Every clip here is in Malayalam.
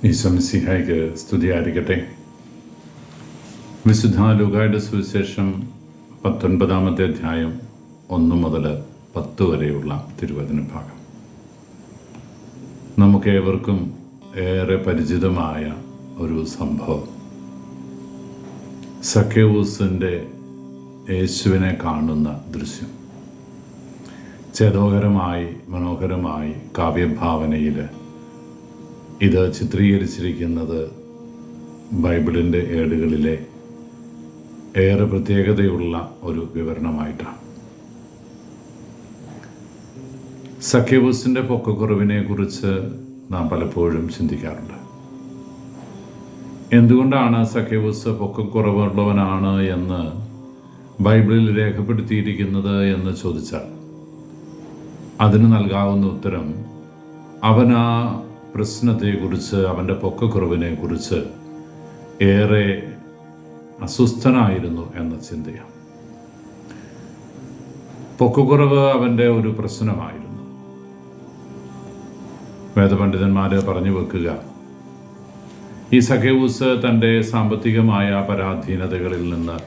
ഈശോമിശിഹായ്ക്ക് സ്തുതിയായിരിക്കട്ടെ. വിശുദ്ധ ലൂക്കായുടെ സുവിശേഷം 19 അധ്യായം 1 മുതൽ 10 വരെയുള്ള തിരുവചന ഭാഗം. നമുക്കേവർക്കും ഏറെ പരിചിതമായ ഒരു സംഭവം. സക്കേവൂസിൻ്റെ യേശുവിനെ കാണുന്ന ദൃശ്യം ചേതോകരമായി മനോഹരമായി കാവ്യഭാവനയിൽ ഇത് ചിത്രീകരിച്ചിരിക്കുന്നത് ബൈബിളിൻ്റെ ഏടുകളിലെ ഏറെ പ്രത്യേകതയുള്ള ഒരു വിവരണമായിട്ടാണ്. സക്കേവൂസിൻ്റെ പൊക്കക്കുറവിനെ കുറിച്ച് നാം പലപ്പോഴും ചിന്തിക്കാറുണ്ട്. എന്തുകൊണ്ടാണ് സക്കേവൂസ് പൊക്കക്കുറവുള്ളവനാണ് എന്ന് ബൈബിളിൽ രേഖപ്പെടുത്തിയിരിക്കുന്നത് എന്ന് ചോദിച്ചാൽ അതിന് നൽകാവുന്ന ഉത്തരം അവൻ ആ പ്രശ്നത്തെക്കുറിച്ച്, അവൻ്റെ പൊക്കക്കുറവിനെ കുറിച്ച് ഏറെ അസ്വസ്ഥനായിരുന്നു എന്ന ചിന്തയാണ്. പൊക്കക്കുറവ് അവൻ്റെ ഒരു പ്രശ്നമായിരുന്നു. വേദപണ്ഡിതന്മാർ പറഞ്ഞു വെക്കുക, ഈ സക്കേവൂസ് തൻ്റെ സാമ്പത്തികമായ പരാധീനതകളിൽ നിന്ന്,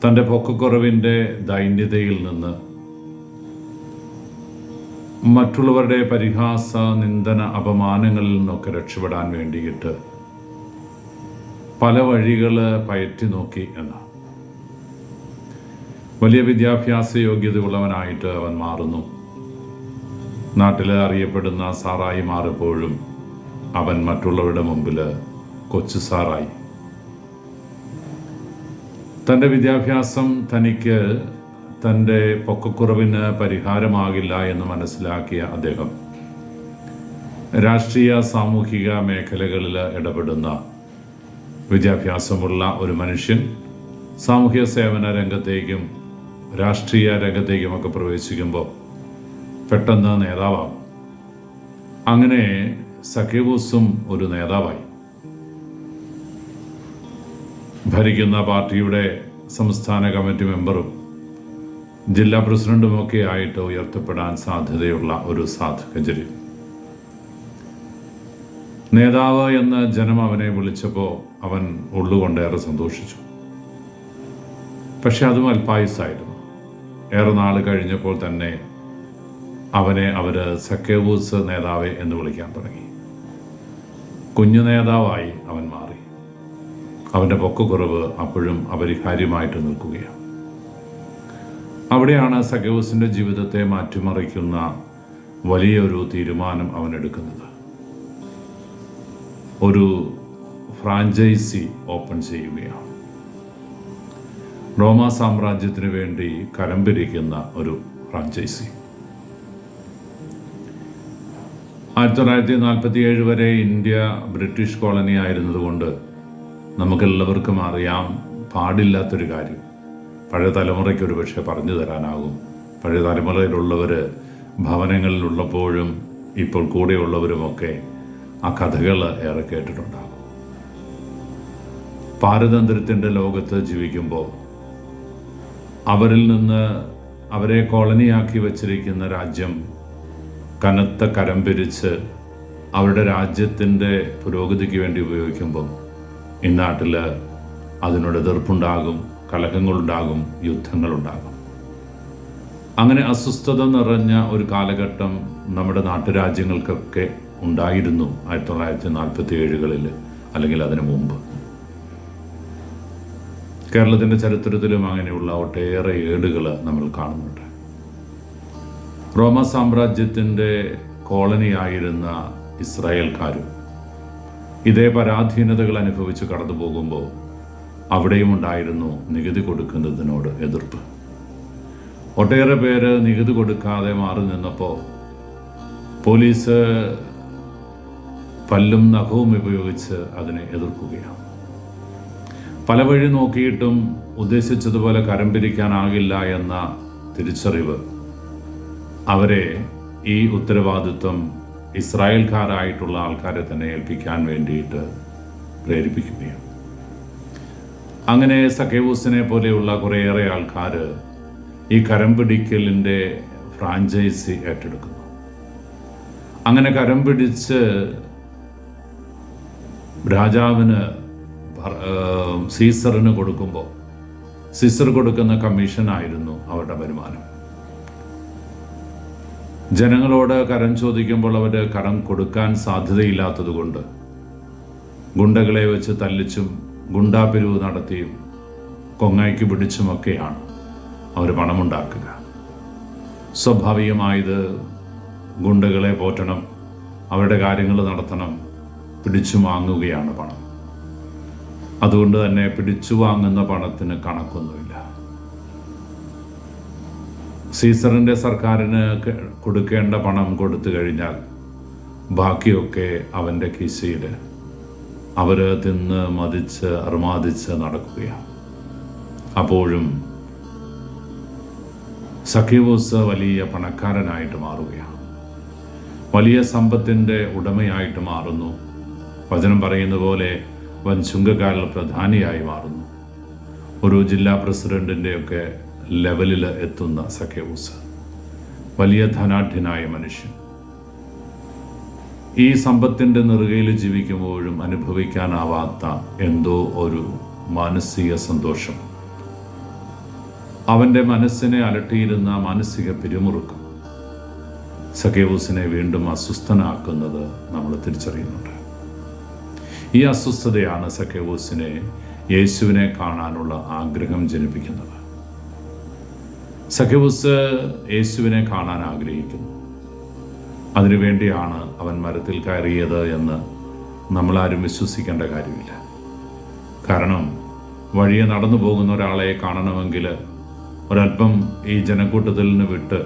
തൻ്റെ പൊക്കക്കുറവിൻ്റെ ദൈന്യതയിൽ നിന്ന്, മറ്റുള്ളവരുടെ പരിഹാസ, നിന്ദന, അപമാനങ്ങളിൽ നിന്നൊക്കെ രക്ഷപ്പെടാൻ വേണ്ടിയിട്ട് പല വഴികൾ പയറ്റി നോക്കി എന്നാണ്. വലിയ വിദ്യാഭ്യാസ യോഗ്യതയുള്ളവനായിട്ട് അവൻ മാറുന്നു. നാട്ടിൽ അറിയപ്പെടുന്ന സാറായി മാറിയപ്പോഴും അവൻ മറ്റുള്ളവരുടെ മുമ്പിൽ കൊച്ചു സാറായി. തൻ്റെ വിദ്യാഭ്യാസം തനിക്ക് തൻ്റെ പൊക്കക്കുറവിന് പരിഹാരമാകില്ല എന്ന് മനസ്സിലാക്കിയ അദ്ദേഹം രാഷ്ട്രീയ സാമൂഹിക മേഖലകളിൽ ഇടപെടുന്ന വിദ്യാഭ്യാസമുള്ള ഒരു മനുഷ്യൻ സാമൂഹ്യ സേവന രംഗത്തേക്കും രാഷ്ട്രീയ രംഗത്തേക്കുമൊക്കെ പ്രവേശിക്കുമ്പോൾ പെട്ടെന്ന് നേതാവാകും. അങ്ങനെ സക്കേവൂസും ഒരു നേതാവായി. ഭരിക്കുന്ന പാർട്ടിയുടെ സംസ്ഥാന കമ്മിറ്റി മെമ്പറും ജില്ലാ പ്രസിഡന്റുമൊക്കെ ആയിട്ട് ഉയർത്തപ്പെടാൻ സാധ്യതയുള്ള ഒരു സാഹചര്യം. നേതാവ് എന്ന് ജനം അവനെ വിളിച്ചപ്പോൾ അവൻ ഉള്ളുകൊണ്ടേറെ സന്തോഷിച്ചു. പക്ഷെ അതും അല്പായുസ്സായിരുന്നു. ഏറെ നാൾ കഴിഞ്ഞപ്പോൾ തന്നെ അവനെ അവർ സക്കേവൂസ് നേതാവേ എന്ന് വിളിക്കാൻ തുടങ്ങി. കുഞ്ഞു നേതാവായി അവൻ മാറി. അവൻ്റെ പൊക്കക്കുറവ് അപ്പോഴും അപരിഹാര്യമായിട്ട് നിൽക്കുകയാണ്. അവിടെയാണ് സക്കേവൂസിൻ്റെ ജീവിതത്തെ മാറ്റിമറിക്കുന്ന വലിയൊരു തീരുമാനം അവൻ എടുക്കുന്നത്. ഒരു ഫ്രാഞ്ചൈസി ഓപ്പൺ ചെയ്യുകയാണ്. റോമാ സാമ്രാജ്യത്തിന് വേണ്ടി കരം പിരിക്കുന്ന ഒരു ഫ്രാഞ്ചൈസി. 1947 വരെ ഇന്ത്യ ബ്രിട്ടീഷ് കോളനി ആയിരുന്നതുകൊണ്ട് നമുക്കെല്ലാവർക്കും അറിയാം പാടില്ലാത്തൊരു കാര്യം. പഴയ തലമുറയ്ക്ക് ഒരു പക്ഷേ പറഞ്ഞു തരാനാകും. പഴയ തലമുറയിലുള്ളവർ ഭവനങ്ങളിലുള്ളപ്പോഴും ഇപ്പോൾ കൂടെയുള്ളവരുമൊക്കെ ആ കഥകൾ ഏറെ കേട്ടിട്ടുണ്ടാകും. പാരതന്ത്ര്യത്തിൻ്റെ ലോകത്ത് ജീവിക്കുമ്പോൾ അവരിൽ നിന്ന് അവരെ കോളനിയാക്കി വച്ചിരിക്കുന്ന രാജ്യം കനത്ത കരം പിരിച്ച് അവരുടെ രാജ്യത്തിൻ്റെ പുരോഗതിക്ക് വേണ്ടി ഉപയോഗിക്കുമ്പോൾ ഈ നാട്ടിൽ അതിനോട് എതിർപ്പുണ്ടാകും, കലഹങ്ങളുണ്ടാകും, യുദ്ധങ്ങളുണ്ടാകും. അങ്ങനെ അസ്വസ്ഥത നിറഞ്ഞ ഒരു കാലഘട്ടം നമ്മുടെ നാട്ടുരാജ്യങ്ങൾക്കൊക്കെ ഉണ്ടായിരുന്നു 1947-കളിൽ, അല്ലെങ്കിൽ അതിനു മുമ്പ്. കേരളത്തിൻ്റെ ചരിത്രത്തിലും അങ്ങനെയുള്ള ഒട്ടേറെ ഏടുകൾ നമ്മൾ കാണുന്നുണ്ട്. റോമ സാമ്രാജ്യത്തിൻ്റെ കോളനിയായിരുന്ന ഇസ്രായേൽക്കാരും ഇതേ പരാധീനതകൾ അനുഭവിച്ച് കടന്നു പോകുമ്പോൾ അവിടെയും ഉണ്ടായിരുന്നു നികുതി കൊടുക്കുന്നതിനോട് എതിർപ്പ്. ഒട്ടേറെ പേര് നികുതി കൊടുക്കാതെ മാറി നിന്നപ്പോൾ പോലീസ് പല്ലും നഖവും ഉപയോഗിച്ച് അതിനെ എതിർക്കുകയാണ്. പല വഴി നോക്കിയിട്ടും ഉദ്ദേശിച്ചതുപോലെ കരം പിരിക്കാനാകില്ല എന്ന തിരിച്ചറിവ് അവരെ ഈ ഉത്തരവാദിത്വം ഇസ്രായേൽക്കാരായിട്ടുള്ള ആൾക്കാരെ തന്നെ ഏൽപ്പിക്കാൻ വേണ്ടിയിട്ട് പ്രേരിപ്പിക്കുകയാണ്. അങ്ങനെ സക്കേവൂസിനെ പോലെയുള്ള കുറേയേറെ ആൾക്കാർ ഈ കരം പിടിക്കലിൻ്റെ ഫ്രാഞ്ചൈസി ഏറ്റെടുക്കുന്നു. അങ്ങനെ കരം പിടിച്ച് രാജാവിന് സീസറിന് കൊടുക്കുമ്പോൾ സീസർ കൊടുക്കുന്ന കമ്മീഷനായിരുന്നു അവരുടെ വരുമാനം. ജനങ്ങളോട് കരം ചോദിക്കുമ്പോൾ അവർ കരം കൊടുക്കാൻ സാധ്യതയില്ലാത്തതുകൊണ്ട് ഗുണ്ടകളെ വെച്ച് തല്ലിച്ചും ഗുണ്ടാപിരിവ് നടത്തിയും കൊങ്ങയ്ക്ക് പിടിച്ചുമൊക്കെയാണ് അവർ പണമുണ്ടാക്കുക. സ്വാഭാവികമായത് ഗുണ്ടകളെ പോറ്റണം, അവരുടെ കാര്യങ്ങൾ നടത്തണം, പിടിച്ചു വാങ്ങുകയാണ് പണം. അതുകൊണ്ട് തന്നെ പിടിച്ചു വാങ്ങുന്ന പണത്തിന് കണക്കൊന്നുമില്ല. സീസറിൻ്റെ സർക്കാരിന് കൊടുക്കേണ്ട പണം കൊടുത്തു കഴിഞ്ഞാൽ ബാക്കിയൊക്കെ അവൻ്റെ കീശയിൽ അവർ തിന്ന് മതിച്ച് അർമാദിച്ച് നടക്കുകയാണ്. അപ്പോഴും സഖ്യവൂസ് വലിയ പണക്കാരനായിട്ട് മാറുകയാണ്, വലിയ സമ്പത്തിൻ്റെ ഉടമയായിട്ട് മാറുന്നു. വചനം പറയുന്ന പോലെ വൻ ചുങ്കക്കാരിൽ പ്രധാനിയായി മാറുന്നു. ഒരു ജില്ലാ പ്രസിഡന്റിൻ്റെയൊക്കെ ലെവലിൽ എത്തുന്ന സഖ്യവൂസ് വലിയ ധനാഢ്യനായ മനുഷ്യൻ. ഈ സമ്പത്തിൻ്റെ നെറുകയിൽ ജീവിക്കുമ്പോഴും അനുഭവിക്കാനാവാത്ത എന്തോ ഒരു മാനസിക സന്തോഷം, അവൻ്റെ മനസ്സിനെ അലട്ടിയിരുന്ന മാനസിക പിരിമുറുക്കം സഖ്യവൂസിനെ വീണ്ടും അസ്വസ്ഥനാക്കുന്നത് നമ്മൾ തിരിച്ചറിയുന്നുണ്ട്. ഈ അസ്വസ്ഥതയാണ് സഖ്യവൂസിനെ യേശുവിനെ കാണാനുള്ള ആഗ്രഹം ജനിപ്പിക്കുന്നത്. സഖ്യവൂസ് യേശുവിനെ കാണാൻ ആഗ്രഹിക്കുന്നു. അതിനുവേണ്ടിയാണ് അവൻ മരത്തിൽ കയറിയത് എന്ന് നമ്മളാരും വിശ്വസിക്കേണ്ട കാര്യമില്ല. കാരണം വഴിയെ നടന്നു പോകുന്ന ഒരാളെ കാണണമെങ്കിൽ ഒരല്പം ഈ ജനക്കൂട്ടത്തിൽ നിന്ന് വിട്ട്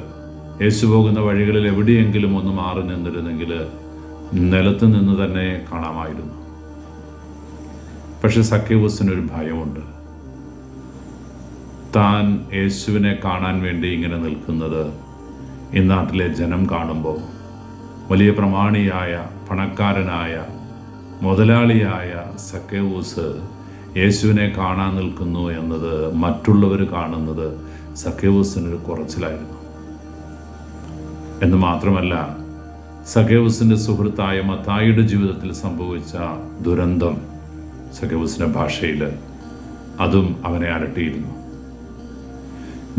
യേശു പോകുന്ന വഴികളിൽ എവിടെയെങ്കിലും ഒന്ന് മാറി നിന്നിരുന്നെങ്കിൽ നിലത്ത് നിന്ന് തന്നെ കാണാമായിരുന്നു. പക്ഷെ സഖ്യവൂസിനൊരു ഭയമുണ്ട്. താൻ യേശുവിനെ കാണാൻ വേണ്ടി ഇങ്ങനെ നിൽക്കുന്നത് ഈ നാട്ടിലെ ജനം കാണുമ്പോൾ വലിയ പ്രമാണിയായ പണക്കാരനായ മുതലാളിയായ സഖ്യവൂസ് യേശുവിനെ കാണാൻ നിൽക്കുന്നു എന്നത് മറ്റുള്ളവർ കാണുന്നത് സഖ്യവൂസിനൊരു കുറച്ചിലായിരുന്നു. എന്ന് മാത്രമല്ല, സഖ്യവൂസിൻ്റെ സുഹൃത്തായ മത്തായിയുടെ ജീവിതത്തിൽ സംഭവിച്ച ദുരന്തം സഖ്യവൂസിൻ്റെ ഭാഷയിൽ അതും അവനെ അലട്ടിയിരുന്നു.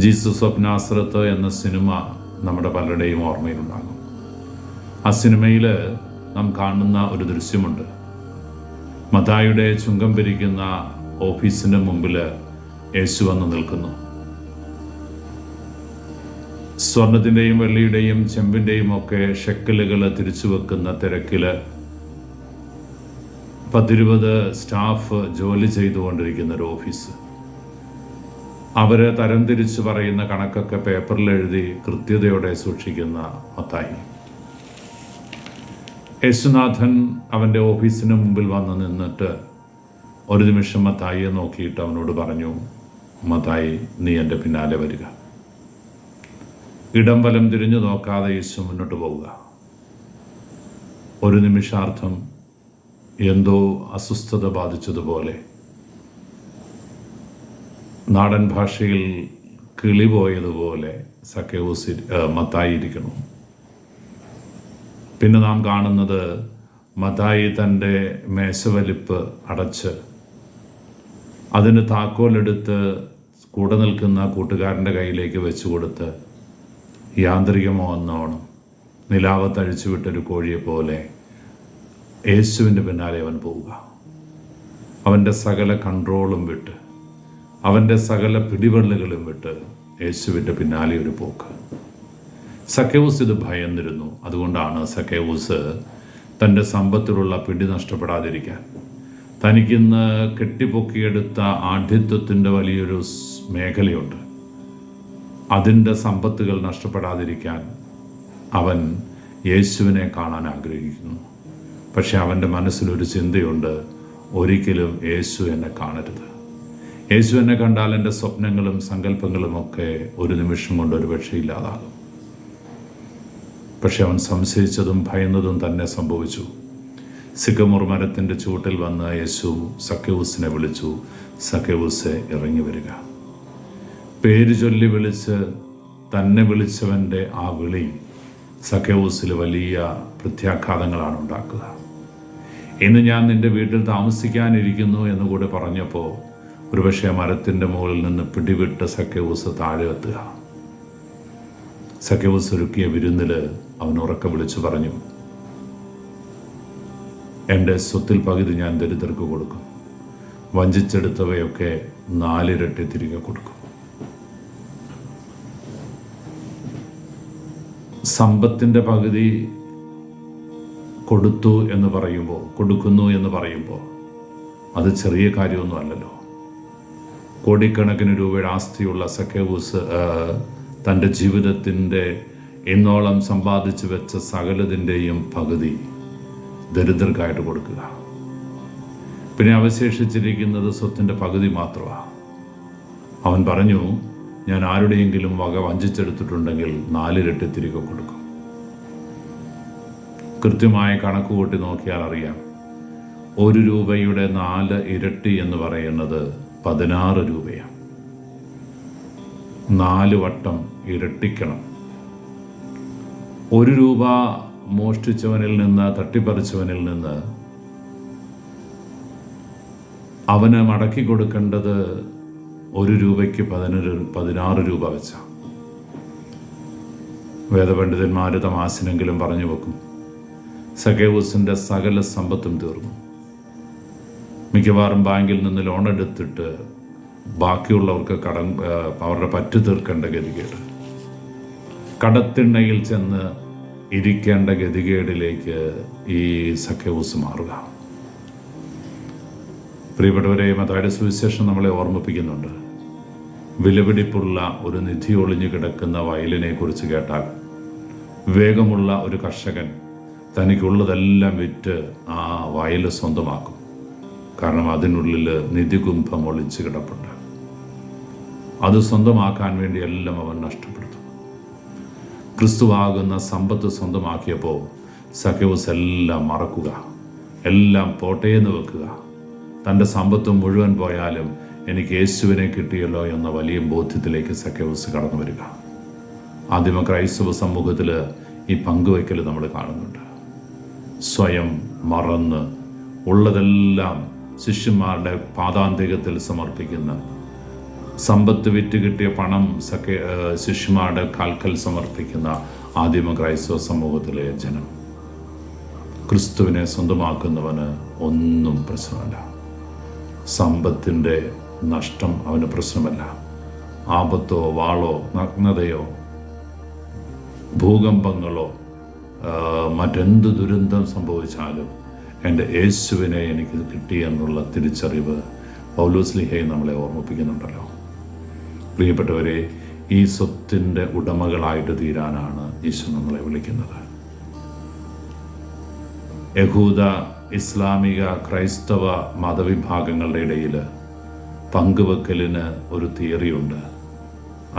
ജീസസ് ഓഫ് നാസറത്ത് എന്ന സിനിമ നമ്മുടെ പലരുടെയും ഓർമ്മയിലുണ്ടാകും. ആ സിനിമയിൽ നാം കാണുന്ന ഒരു ദൃശ്യമുണ്ട്. മത്തായിയുടെ ചുങ്കം പിരിക്കുന്ന ഓഫീസിൻ്റെ മുമ്പിൽ യേശു വന്ന് നിൽക്കുന്നു. സ്വർണത്തിൻ്റെയും വെള്ളിയുടെയും ചെമ്പിൻ്റെയും ഒക്കെ ഷെക്കലുകൾ തിരിച്ചു വെക്കുന്ന തിരക്കിൽ 10-20 സ്റ്റാഫ് ജോലി ചെയ്തുകൊണ്ടിരിക്കുന്ന ഒരു ഓഫീസ്. അവർ തരംതിരിച്ച് പറയുന്ന കണക്കൊക്കെ പേപ്പറിൽ എഴുതി കൃത്യതയോടെ സൂക്ഷിക്കുന്ന മത്തായി. യേശുനാഥൻ അവൻ്റെ ഓഫീസിന് മുമ്പിൽ വന്ന് നിന്നിട്ട് ഒരു നിമിഷം മത്തായിയെ നോക്കിയിട്ട് അവനോട് പറഞ്ഞു, മത്തായി, നീ എൻ്റെ പിന്നാലെ വരിക. ഇടം വലം തിരിഞ്ഞു നോക്കാതെ യേശു മുന്നോട്ട് പോവുക. ഒരു നിമിഷാർത്ഥം എന്തോ അസ്വസ്ഥത ബാധിച്ചതുപോലെ നാടൻ ഭാഷയിൽ കിളി പോയതുപോലെ സഖ്യവൂസ് മത്തായി പിന്നെ നാം കാണുന്നത് മത്തായി തൻ്റെ മേശവലിപ്പ് അടച്ച് അതിന് താക്കോലെടുത്ത് കൂടെ നിൽക്കുന്ന കൂട്ടുകാരൻ്റെ കയ്യിലേക്ക് വെച്ചു കൊടുത്ത് യാന്ത്രികമോ എന്നോണം നിലാവത്തഴിച്ചു വിട്ടൊരു കോഴിയെ പോലെ യേശുവിൻ്റെ പിന്നാലെ അവൻ പോവുക. അവൻ്റെ സകല കൺട്രോളും വിട്ട്, അവൻ്റെ സകല പിടിവള്ളുകളും വിട്ട് യേശുവിൻ്റെ പിന്നാലെ ഒരു പോക്ക്. സഖ്യവൂസ് ഇത് ഭയന്നിരുന്നു. അതുകൊണ്ടാണ് സഖ്യവൂസ് തൻ്റെ സമ്പത്തിലുള്ള പിടി നഷ്ടപ്പെടാതിരിക്കാൻ, തനിക്കിന്ന് കെട്ടിപ്പൊക്കിയെടുത്ത ആഢ്യത്വത്തിൻ്റെ വലിയൊരു മേഖലയുണ്ട്, അതിൻ്റെ സമ്പത്തുകൾ നഷ്ടപ്പെടാതിരിക്കാൻ അവൻ യേശുവിനെ കാണാൻ ആഗ്രഹിക്കുന്നു. പക്ഷെ അവൻ്റെ മനസ്സിലൊരു ചിന്തയുണ്ട്, ഒരിക്കലും യേശു എന്നെ കാണരുത്. യേശു എന്നെ കണ്ടാൽ എൻ്റെ സ്വപ്നങ്ങളും സങ്കല്പങ്ങളുമൊക്കെ ഒരു നിമിഷം കൊണ്ട് ഒരു പക്ഷേ ഇല്ലാതാകും. പക്ഷെ അവൻ സംശയിച്ചതും ഭയന്നതും തന്നെ സംഭവിച്ചു. സിക്കമോർ മരത്തിൻ്റെ ചൂട്ടിൽ വന്ന് യേശു സഖ്യവൂസിനെ വിളിച്ചു, സഖ്യവൂസെ ഇറങ്ങി വരിക. പേര് ചൊല്ലി വിളിച്ച് തന്നെ വിളിച്ചവൻ്റെ ആ വിളി സഖ്യവൂസിൽ വലിയ പ്രത്യാഘാതങ്ങളാണ് ഉണ്ടാക്കുക. ഇന്ന് ഞാൻ നിൻ്റെ വീട്ടിൽ താമസിക്കാനിരിക്കുന്നു എന്ന് കൂടെ പറഞ്ഞപ്പോൾ ഒരുപക്ഷെ മരത്തിൻ്റെ മുകളിൽ നിന്ന് പിടിവിട്ട് സക്കേവൂസ് താഴെ എത്തുക. സക്കേവൂസ് ഒരുക്കിയ വിരുന്നിൽ അവൻ ഉറക്കെ വിളിച്ചു പറഞ്ഞു, എൻ്റെ സ്വത്തിൽ പകുതി ഞാൻ ദരിദ്രർക്ക് കൊടുക്കും, വഞ്ചിച്ചെടുത്തവയൊക്കെ 4 ഇരട്ടി തിരികെ കൊടുക്കും. സമ്പത്തിൻ്റെ പകുതി കൊടുക്കുന്നു എന്ന് പറയുമ്പോൾ അത് ചെറിയ കാര്യമൊന്നും അല്ലല്ലോ. കോടിക്കണക്കിന് രൂപയുടെ ആസ്തിയുള്ള സക്കേവൂസ് തൻ്റെ ജീവിതത്തിൻ്റെ ഇന്നോളം സമ്പാദിച്ചു വെച്ച സകലതിൻ്റെയും പകുതി ദരിദ്രർക്കായിട്ട് കൊടുക്കുക. പിന്നെ അവശേഷിച്ചിരിക്കുന്നത് സ്വത്തിൻ്റെ പകുതി മാത്രമാണ്. അവൻ പറഞ്ഞു, ഞാൻ ആരുടെയെങ്കിലും വക വഞ്ചിച്ചെടുത്തിട്ടുണ്ടെങ്കിൽ 4 ഇരട്ടി തിരികെ കൊടുക്കും. കൃത്യമായ കണക്ക് കൂട്ടി നോക്കിയാൽ അറിയാം, 1 രൂപയുടെ 4 ഇരട്ടി എന്ന് പറയുന്നത് 16 രൂപയാണ്. 4 വട്ടം ഇരട്ടിക്കണം. 1 രൂപ മോഷ്ടിച്ചവനിൽ നിന്ന്, തട്ടിപ്പറിച്ചവനിൽ നിന്ന് അവന് മടക്കി കൊടുക്കേണ്ടത് 1 രൂപയ്ക്ക് 16 രൂപ വെച്ചാണ്. വേദപണ്ഡിതന്മാർ തമാശനെങ്കിലും പറഞ്ഞു വെക്കും, സക്കേവൂസിൻ്റെ സകല സമ്പത്തും തീർന്നു. മിക്കവാറും ബാങ്കിൽ നിന്ന് ലോൺ എടുത്തിട്ട് ബാക്കിയുള്ളവർക്ക് അവരുടെ പറ്റു തീർക്കേണ്ട ഗതികേട്, കടത്തിണ്ണയിൽ ചെന്ന് ഇരിക്കേണ്ട ഗതികേടിലേക്ക് ഈ സക്കേവൂസ് മാറുക. പ്രിയപ്പെട്ടവരെ, മത്തായിയുടെ സുവിശേഷം നമ്മളെ ഓർമ്മിപ്പിക്കുന്നുണ്ട്. വിലപിടിപ്പുള്ള ഒരു നിധി ഒളിഞ്ഞു കിടക്കുന്ന വയലിനെ കുറിച്ച് കേട്ടാൽ വേഗമുള്ള ഒരു കർഷകൻ തനിക്കുള്ളതെല്ലാം വിറ്റ് ആ വയൽ സ്വന്തമാക്കും. കാരണം അതിനുള്ളിൽ നിധികുംഭം ഒളിച്ചു കിടപ്പുണ്ട്. അത് സ്വന്തമാക്കാൻ വേണ്ടി എല്ലാം അവൻ നഷ്ടപ്പെടുത്തും. ക്രിസ്തുവാകുന്ന സമ്പത്ത് സ്വന്തമാക്കിയപ്പോൾ സക്കേവൂസ് എല്ലാം മറക്കുക, എല്ലാം പോട്ടേന്ന് വെക്കുക. തൻ്റെ സമ്പത്ത് മുഴുവൻ പോയാലും എനിക്ക് യേശുവിനെ കിട്ടിയല്ലോ എന്ന വലിയ ബോധ്യത്തിലേക്ക് സക്കേവൂസ് കടന്നു വരിക. ആദിമ ക്രൈസ്തവ സമൂഹത്തിൽ ഈ പങ്കുവയ്ക്കൽ നമ്മൾ കാണുന്നുണ്ട്. സ്വയം മറന്ന് ഉള്ളതെല്ലാം ശിഷ്യന്മാരുടെ പാദാന്തികത്തിൽ സമർപ്പിക്കുന്ന, സമ്പത്ത് വിറ്റ് കിട്ടിയ പണം ശിഷ്യന്മാരുടെ കാൽക്കൽ സമർപ്പിക്കുന്ന ആദിമ ക്രൈസ്തവ സമൂഹത്തിലെ ജനം. ക്രിസ്തുവിനെ സ്വന്തമാക്കുന്നവന് ഒന്നും പ്രശ്നമല്ല. സമ്പത്തിൻ്റെ നഷ്ടം അവന് പ്രശ്നമല്ല. ആപത്തോ വാളോ നഗ്നതയോ ഭൂകമ്പങ്ങളോ മറ്റെന്ത് ദുരന്തം സംഭവിച്ചാലും എൻ്റെ യേശുവിനെ എനിക്ക് കിട്ടിയെന്നുള്ള തിരിച്ചറിവ് പൗലോസ്ലീഹയെ നമ്മളെ ഓർമ്മിപ്പിക്കുന്നുണ്ടല്ലോ. പ്രിയപ്പെട്ടവരെ, ഈ സ്വത്തിൻ്റെ ഉടമകളായിട്ട് തീരാനാണ് ഈശോ നമ്മളെ വിളിക്കുന്നത്. യഹൂദ, ഇസ്ലാമിക, ക്രൈസ്തവ മതവിഭാഗങ്ങളുടെ ഇടയിൽ പങ്കുവെക്കലിന് ഒരു തിയറിയുണ്ട്.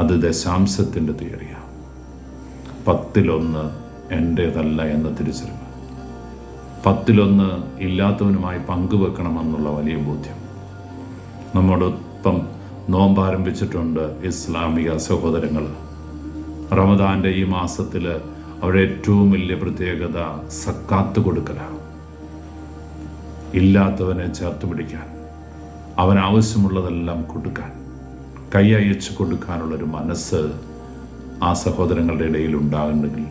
അത് ദശാംശത്തിൻ്റെ തിയറിയാണ്. 10-1 എൻ്റേതല്ല എന്ന തിരിച്ചറിവ്. 10-1 ഇല്ലാത്തവനുമായി പങ്കുവെക്കണമെന്നുള്ള വലിയ ബോധ്യം. നമ്മോടൊപ്പം നോമ്പ് ആരംഭിച്ചിട്ടുണ്ട് ഇസ്ലാമിക സഹോദരങ്ങൾ. റമദാൻ്റെ ഈ മാസത്തിൽ അവരുടെ ഏറ്റവും വലിയ പ്രത്യേകത സക്കാത്ത് കൊടുക്കലാണ്. ഇല്ലാത്തവനെ ചേർത്ത് പിടിക്കാൻ, അവൻ ആവശ്യമുള്ളതെല്ലാം കൊടുക്കാൻ, കൈ അയച്ചു കൊടുക്കാനുള്ളൊരു മനസ്സ് ആ സഹോദരങ്ങളുടെ ഇടയിൽ ഉണ്ടാകുന്നെങ്കിൽ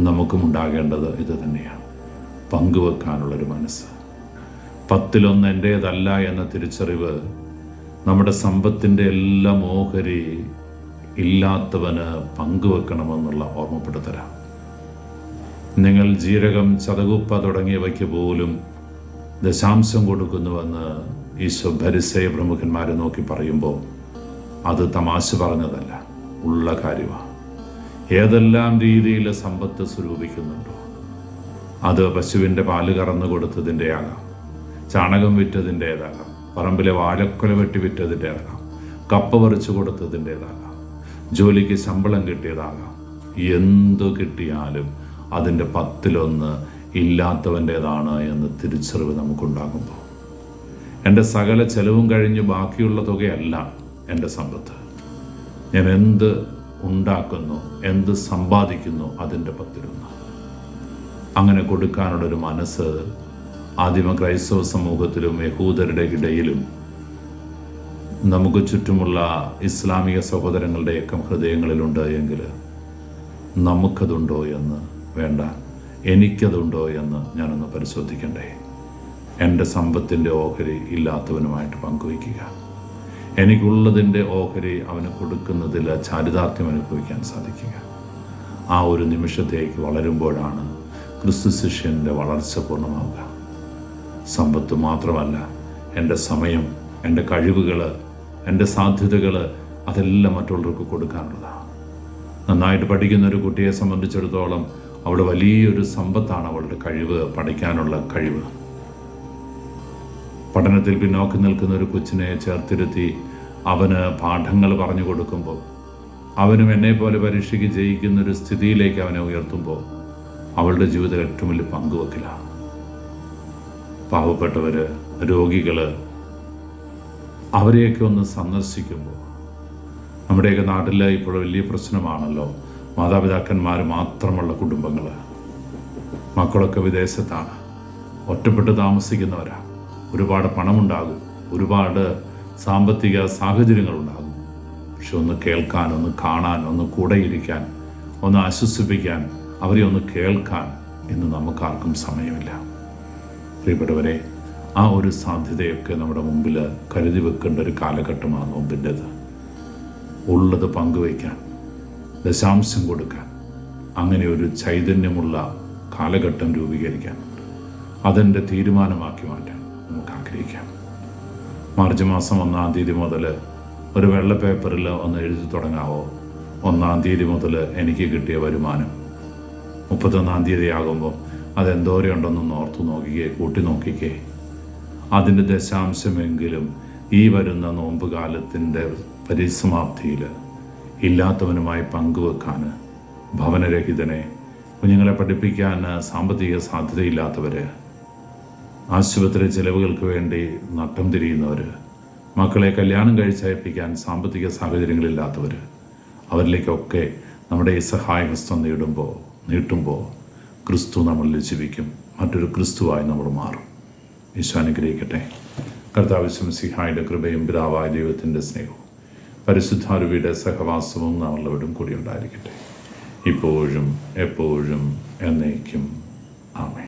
നമുക്കും ഉണ്ടാകേണ്ടത് ഇത് തന്നെയാണ്, പങ്കുവെക്കാനുള്ളൊരു മനസ്സ്. 10-1 എൻ്റേതല്ല എന്ന തിരിച്ചറിവ് നമ്മുടെ സമ്പത്തിൻ്റെ എല്ലാം ഓഹരി ഇല്ലാത്തവന് പങ്കുവെക്കണമെന്നുള്ള ഓർമ്മപ്പെടുത്തലാണ്. നിങ്ങൾ ജീരകം, ചതകുപ്പ തുടങ്ങിയവയ്ക്ക് പോലും ദശാംശം കൊടുക്കുന്നുവെന്ന് ഈശോ ഫരിസേയ പ്രമുഖന്മാരെ നോക്കി പറയുമ്പോൾ അത് തമാശ പറഞ്ഞതല്ല, ഉള്ള കാര്യമാണ്. ഏതെല്ലാം രീതിയിൽ സമ്പത്ത് സ്വരൂപിക്കുന്നുണ്ടോ, അത് പശുവിൻ്റെ പാല് കറന്നു കൊടുത്തതിൻ്റെ ആകാം, ചാണകം വിറ്റതിൻ്റേതാകാം, പറമ്പിലെ വാഴക്കൊല വെട്ടി വിറ്റതിൻ്റേതാകാം, കപ്പ പറിച്ചു കൊടുത്തതിൻ്റേതാകാം, ജോലിക്ക് ശമ്പളം കിട്ടിയതാകാം. എന്തു കിട്ടിയാലും അതിൻ്റെ 10-1 ഇല്ലാത്തവൻ്റേതാണ് എന്ന് തിരിച്ചറിവ് നമുക്കുണ്ടാകുമ്പോൾ, എൻ്റെ സകല ചെലവും കഴിഞ്ഞ് ബാക്കിയുള്ള തുകയല്ല എൻ്റെ സമ്പത്ത്. ഞാൻ എന്ത് ഉണ്ടാക്കുന്നു, എന്ത് സമ്പാദിക്കുന്നു, അതിൻ്റെ 10-1 അങ്ങനെ കൊടുക്കാനുള്ളൊരു മനസ്സ് ആദിമ ക്രൈസ്തവ സമൂഹത്തിലും യഹൂദരുടെ ഇടയിലും നമുക്ക് ചുറ്റുമുള്ള ഇസ്ലാമിക സഹോദരങ്ങളുടെയൊക്കെ ഹൃദയങ്ങളിലുണ്ട് എങ്കിൽ നമുക്കതുണ്ടോ എന്ന് വേണ്ട, എനിക്കതുണ്ടോ എന്ന് ഞാനൊന്ന് പരിശോധിക്കണ്ടേ. എൻ്റെ സമ്പത്തിൻ്റെ ഓഹരി ഇല്ലാത്തവനുമായിട്ട് പങ്കുവയ്ക്കുക, എനിക്കുള്ളതിൻ്റെ ഓഹരി അവന് കൊടുക്കുന്നതിൽ ചാരിതാർത്ഥ്യം അനുഭവിക്കാൻ സാധിക്കുക. ആ ഒരു നിമിഷത്തേക്ക് വളരുമ്പോഴാണ് ക്രിസ്തു ശിഷ്യൻ്റെ വളർച്ച പൂർണ്ണമാവുക. സമ്പത്ത് മാത്രമല്ല, എൻ്റെ സമയം, എൻ്റെ കഴിവുകൾ, എൻ്റെ സാധ്യതകൾ അതെല്ലാം മറ്റുള്ളവർക്ക് കൊടുക്കാനുള്ളതാണ്. നന്നായിട്ട് പഠിക്കുന്ന ഒരു കുട്ടിയെ സംബന്ധിച്ചിടത്തോളം അവളുടെ വലിയൊരു സമ്പത്താണ് അവളുടെ കഴിവ്, പഠിക്കാനുള്ള കഴിവ്. പഠനത്തിൽ പിന്നോക്കം നിൽക്കുന്ന ഒരു കൊച്ചിനെ ചേർത്തിരുത്തി അവന് പാഠങ്ങൾ പറഞ്ഞു കൊടുക്കുമ്പോൾ, അവനും എന്നെപ്പോലെ പരീക്ഷയ്ക്ക് ജയിക്കുന്നൊരു സ്ഥിതിയിലേക്ക് അവനെ ഉയർത്തുമ്പോൾ അവളുടെ ജീവിതത്തിൽ ഏറ്റവും വലിയ പങ്കുവെക്കലാണ്. പാവപ്പെട്ടവർ, രോഗികൾ, അവരെയൊക്കെ ഒന്ന് സന്ദർശിക്കുമ്പോൾ, നമ്മുടെയൊക്കെ നാട്ടിൽ ഇപ്പോൾ വലിയ പ്രശ്നമാണല്ലോ മാതാപിതാക്കന്മാർ മാത്രമുള്ള കുടുംബങ്ങൾ. മക്കളൊക്കെ വിദേശത്താണ്, ഒറ്റപ്പെട്ട് താമസിക്കുന്നവരാണ്. ഒരുപാട് പണമുണ്ടാകും, ഒരുപാട് സാമ്പത്തിക സാഹചര്യങ്ങളുണ്ടാകും. പക്ഷെ ഒന്ന് കേൾക്കാൻ, ഒന്ന് കാണാൻ, ഒന്ന് കൂടെയിരിക്കാൻ, ഒന്ന് ആശ്വസിപ്പിക്കാൻ, അവരെ ഒന്ന് കേൾക്കാൻ ഇന്ന് നമുക്കാർക്കും സമയമില്ല. പ്രിയപ്പെട്ടവരെ, ആ ഒരു സാധ്യതയൊക്കെ നമ്മുടെ മുമ്പിൽ കരുതി വെക്കേണ്ട ഒരു കാലഘട്ടമാണ് നോമ്പിൻ്റെത്. ഉള്ളത് പങ്കുവയ്ക്കാൻ, ദശാംശം കൊടുക്കാൻ, അങ്ങനെ ഒരു ചൈതന്യമുള്ള കാലഘട്ടം രൂപീകരിക്കാൻ, അതെൻ്റെ തീരുമാനമാക്കി മാറ്റാൻ നമുക്ക് ആഗ്രഹിക്കാം. മാർച്ച് മാസം 1-ാം തീയതി മുതൽ ഒരു വെള്ള പേപ്പറിൽ ഒന്ന് എഴുതി തുടങ്ങാവോ, 1-ാം തീയതി മുതൽ എനിക്ക് കിട്ടിയ വരുമാനം. 31-ാം തീയതി ആകുമ്പോൾ അതെന്തോരമുണ്ടെന്നൊന്ന് ഓർത്തു നോക്കിക്കേ, കൂട്ടി നോക്കിക്കേ. അതിൻ്റെ ദശാംശമെങ്കിലും ഈ വരുന്ന നോമ്പ് കാലത്തിൻ്റെ പരിസമാപ്തിയിൽ ഇല്ലാത്തവനുമായി പങ്കുവെക്കാൻ, ഭവനരഹിതനെ, കുഞ്ഞുങ്ങളെ പഠിപ്പിക്കാൻ സാമ്പത്തിക സാധ്യതയില്ലാത്തവർ, ആശുപത്രി ചെലവുകൾക്ക് വേണ്ടി നട്ടം തിരിയുന്നവർ, മക്കളെ കല്യാണം കഴിച്ചയപ്പിക്കാൻ സാമ്പത്തിക സാഹചര്യങ്ങളില്ലാത്തവർ, അവരിലേക്കൊക്കെ നമ്മുടെ ഈ സഹായഹസ്തം നീട്ടുമ്പോൾ ക്രിസ്തു നമ്മളിൽ ജീവിക്കും. മറ്റൊരു ക്രിസ്തുവായി നമ്മൾ മാറും. ഈശോ അനുഗ്രഹിക്കട്ടെ. കർത്താവ് മിശിഹായുടെ കൃപയും പിതാവായ ദൈവത്തിൻ്റെ സ്നേഹവും പരിശുദ്ധാരൂപിയുടെ സഹവാസവും നമ്മളോടും കൂടി ഉണ്ടായിരിക്കട്ടെ, ഇപ്പോഴും എപ്പോഴും എന്നേക്കും. ആമേൻ.